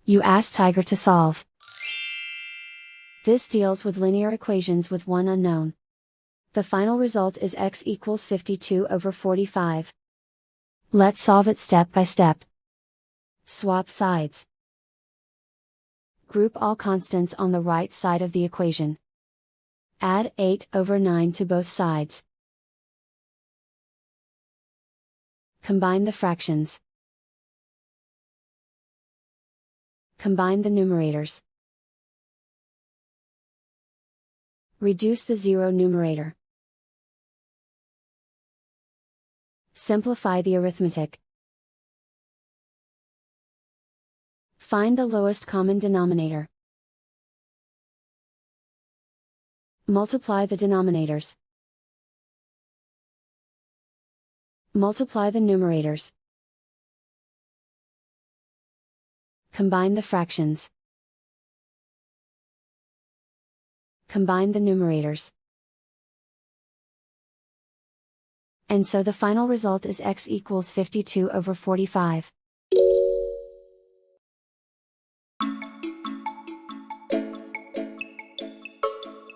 You ask Tiger to solve. This deals with linear equations with one unknown. The final result is x equals 52 over 45. Let's solve it step by step. Swap sides. Group all constants on the right side of the equation. Add 8 over 9 to both sides. Combine the fractions. Combine the numerators. Reduce the zero numerator. Simplify the arithmetic. Find the lowest common denominator. Multiply the denominators. Multiply the numerators. Combine the fractions. Combine the numerators. And so the final result is x equals 52 over 45.